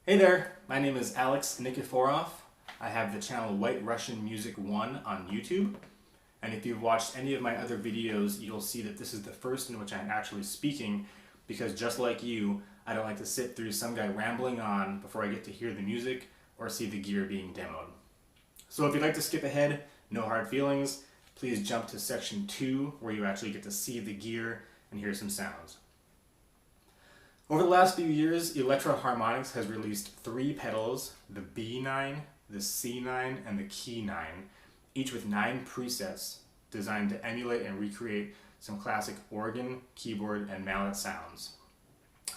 Hey there, my name is Alex Nikiforov. I have the channel White Russian Music 1 on YouTube. And if you've watched any of my other videos, you'll see that this is the first in which I'm actually speaking, because just like you, I don't like to sit through some guy rambling on before I get to hear the music or see the gear being demoed. So if you'd like to skip ahead, no hard feelings, please jump to section 2 where you actually get to see the gear and hear some sounds. Over the last few years, Electro-Harmonix has released 3 pedals, the B9, the C9, and the Key 9, each with 9 presets designed to emulate and recreate some classic organ, keyboard, and mallet sounds.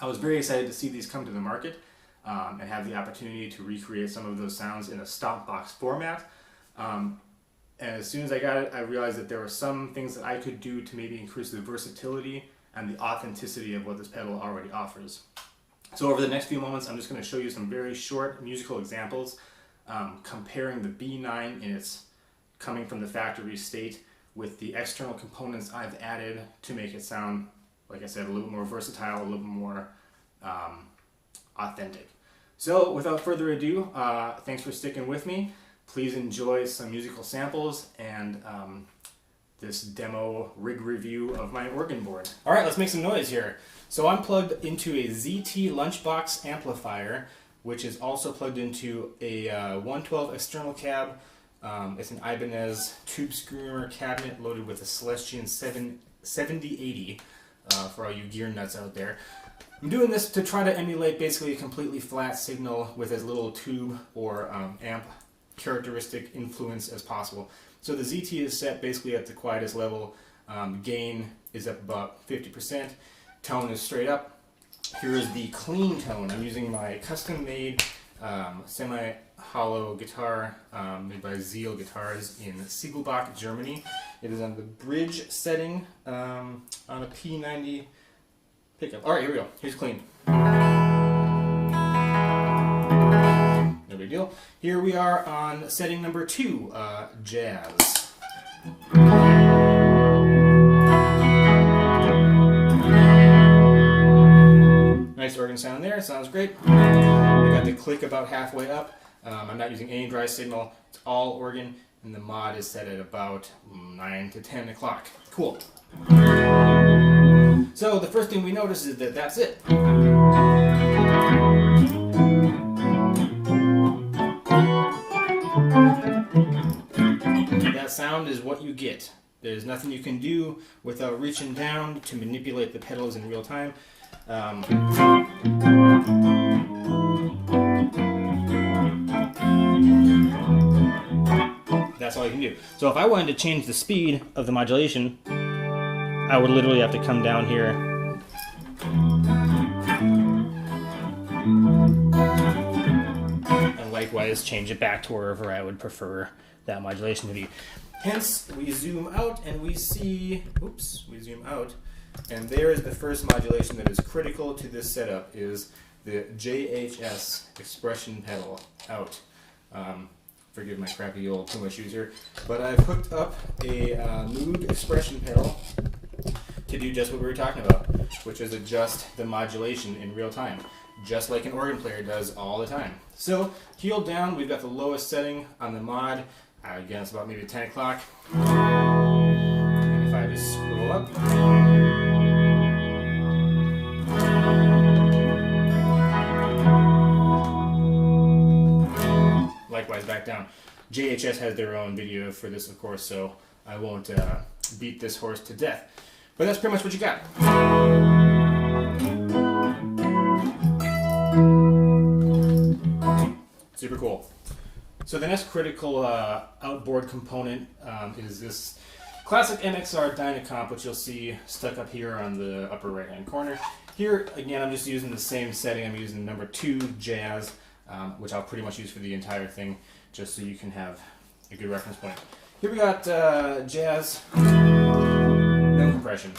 I was very excited to see these come to the market and have the opportunity to recreate some of those sounds in a stop box format. And as soon as I got it, I realized that there were some things that I could do to maybe increase the versatility and the authenticity of what this pedal already offers. So over the next few moments, I'm just going to show you some very short musical examples comparing the B9 in its coming from the factory state with the external components I've added to make it sound, like I said, a little more versatile, a little more authentic. So without further ado, thanks for sticking with me. Please enjoy some musical samples and this demo rig review of my organ board. All right, let's make some noise here. So I'm plugged into a ZT lunchbox amplifier, which is also plugged into a 112 external cab. It's an Ibanez tube screamer cabinet loaded with a Celestion 7080 for all you gear nuts out there. I'm doing this to try to emulate basically a completely flat signal with as little tube or amp characteristic influence as possible. So the ZT is set basically at the quietest level. Gain is up about 50%. Tone is straight up. Here is the clean tone. I'm using my custom-made semi-hollow guitar made by Zeal Guitars in Siegelbach, Germany. It is on the bridge setting on a P90 pickup. All right, here we go. Here's clean. No big deal. Here we are on setting number 2, jazz. Nice organ sound there, sounds great. I got the click about halfway up. I'm not using any dry signal, it's all organ, and the mod is set at about 9 to 10 o'clock. Cool. So the first thing we notice is that that's it. That sound is what you get. There's nothing you can do without reaching down to manipulate the pedals in real time. That's all you can do. So if I wanted to change the speed of the modulation, I would literally have to come down here and likewise change it back to wherever I would prefer that modulation to be. Hence, we zoom out and we see, oops, we zoom out, and there is the first modulation that is critical to this setup, is the JHS expression pedal out. Forgive my crappy old Puma shoes here, but I've hooked up a Moog expression pedal to do just what we were talking about, which is adjust the modulation in real time, just like an organ player does all the time. So, heel down, we've got the lowest setting on the mod. Again, it's about maybe 10 o'clock. And if I just scroll up, likewise back down. JHS has their own video for this, of course, so I won't beat this horse to death. But that's pretty much what you got. Super cool. So the next critical outboard component is this classic MXR Dyna Comp, which you'll see stuck up here on the upper right hand corner. Here, again, I'm just using the same setting. I'm using number 2, jazz, which I'll pretty much use for the entire thing, just so you can have a good reference point. Here we got jazz, no compression.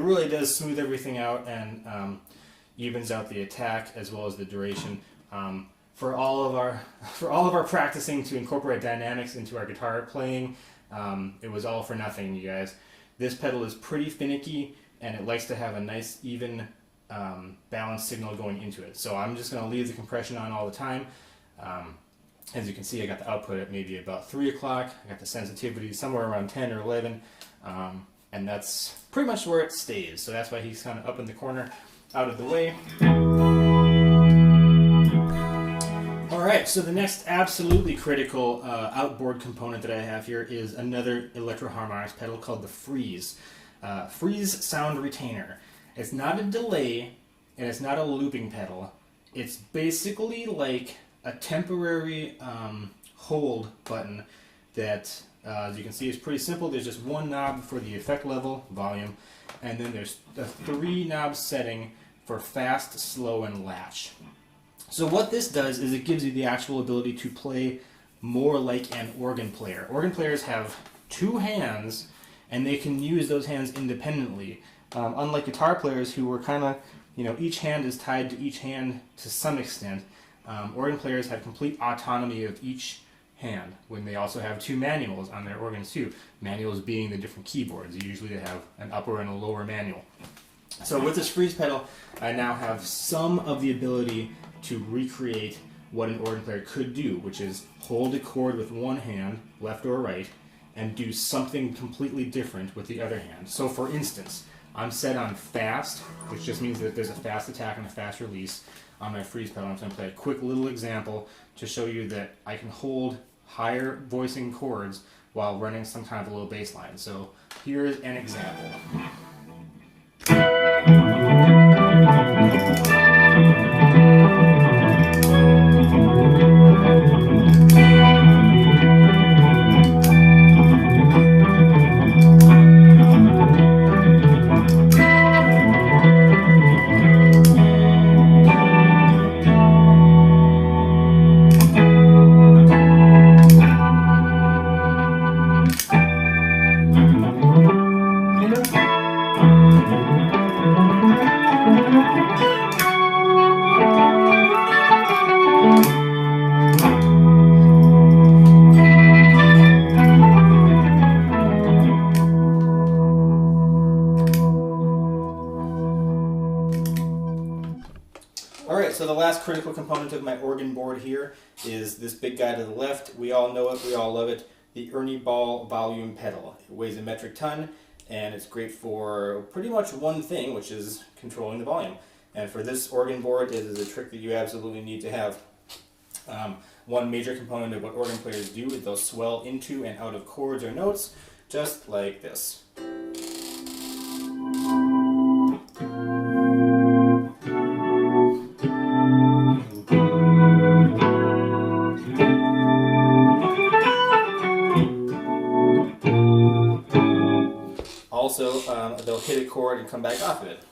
really does smooth everything out and evens out the attack as well as the duration. For all of our practicing to incorporate dynamics into our guitar playing, it was all for nothing, you guys. This pedal is pretty finicky and it likes to have a nice even balanced signal going into it. So I'm just going to leave the compression on all the time. As you can see, I got the output at maybe about 3 o'clock. I got the sensitivity somewhere around 10 or 11. And that's pretty much where it stays. So that's why he's kind of up in the corner, out of the way. Alright, so the next absolutely critical outboard component that I have here is another Electro-Harmonix pedal called the Freeze. Freeze sound retainer. It's not a delay and it's not a looping pedal. It's basically like a temporary hold button that, as you can see, is pretty simple. There's just one knob for the effect level, volume, and then there's a 3 knob setting for fast, slow, and latch. So what this does is it gives you the actual ability to play more like an organ player. Organ players have 2 hands and they can use those hands independently. Unlike guitar players who were kind of, each hand is tied to each hand to some extent. Organ players have complete autonomy of each hand when they also have 2 manuals on their organs too. Manuals being the different keyboards. Usually they have an upper and a lower manual. So with this Freeze pedal, I now have some of the ability to recreate what an organ player could do, which is hold a chord with one hand, left or right, and do something completely different with the other hand. So for instance, I'm set on fast, which just means that there's a fast attack and a fast release on my Freeze pedal. I'm going to play a quick little example to show you that I can hold higher voicing chords while running some kind of a low bass line. So here's an example. Alright, so the last critical component of my organ board here is this big guy to the left. We all know it, we all love it, the Ernie Ball volume pedal. It weighs a metric ton and it's great for pretty much one thing, which is controlling the volume. And for this organ board, it is a trick that you absolutely need to have. One major component of what organ players do is they'll swell into and out of chords or notes, just like this. Also, they'll hit a chord and come back off of it.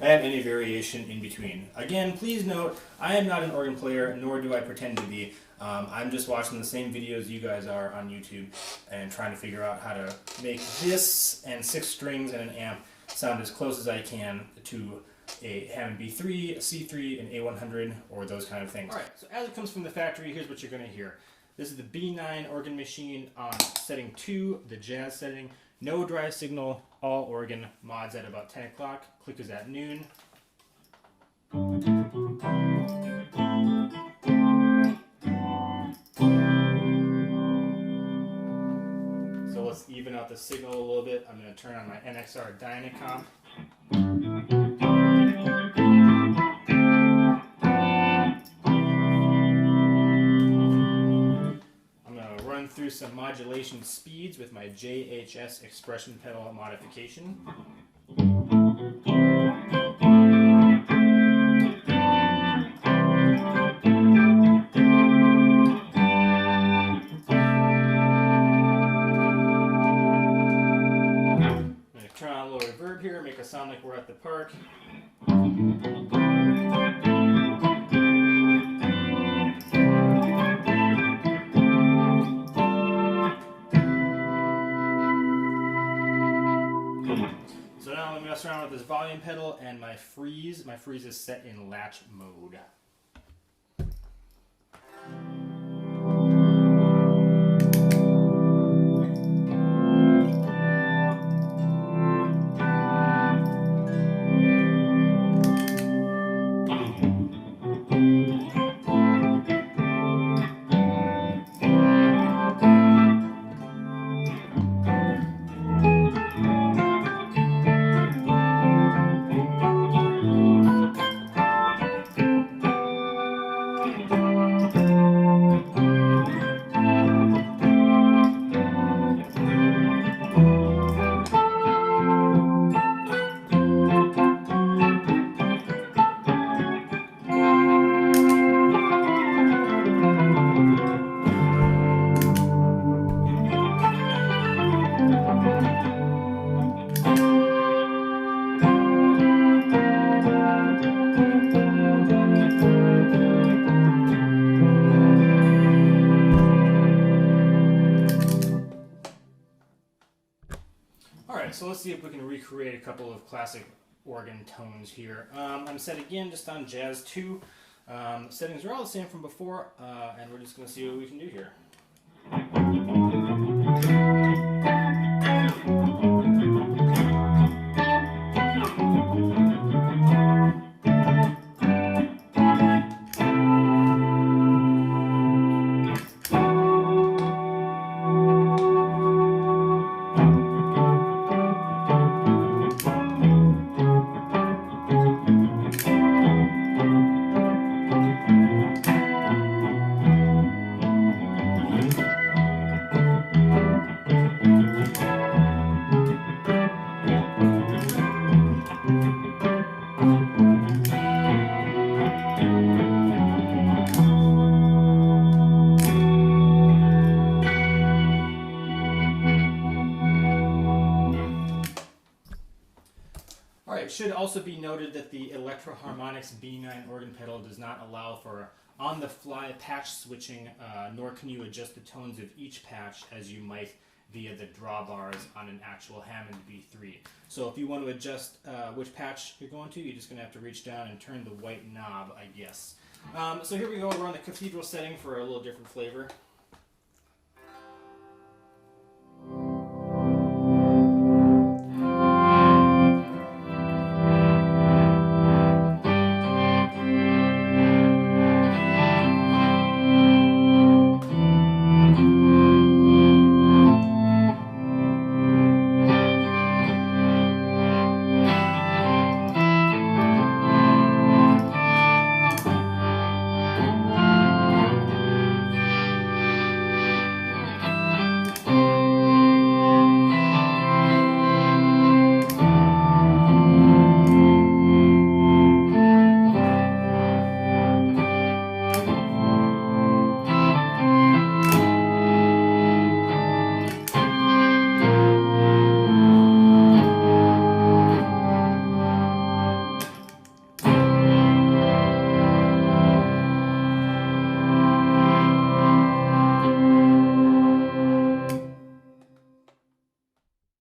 And any variation in between. Again, please note, I am not an organ player, nor do I pretend to be. I'm just watching the same videos you guys are on YouTube and trying to figure out how to make this and 6 strings and an amp sound as close as I can to a Hammond B3, a C3, an A100, or those kind of things. Alright, so as it comes from the factory, here's what you're going to hear. This is the B9 organ machine on setting 2, the jazz setting. No dry signal, all organ, mods at about 10 o'clock, click is at noon. So let's even out the signal a little bit. I'm going to turn on my MXR Dyna Comp. I'm going to run through some modulation speeds with my EHX expression pedal modification. Turn on a little reverb here, make it sound like we're at the park. volume pedal, and my freeze. My freeze is set in latch mode. Alright, so let's see if we can recreate a couple of classic organ tones here. I'm set again just on Jazz 2. Settings are all the same from before, and we're just going to see what we can do here. It should also be noted that the Electro-Harmonix B9 organ pedal does not allow for on-the-fly patch switching, nor can you adjust the tones of each patch as you might via the drawbars on an actual Hammond B3. So if you want to adjust which patch you're going to, you're just going to have to reach down and turn the white knob, I guess. So here we go, we're on the cathedral setting for a little different flavor.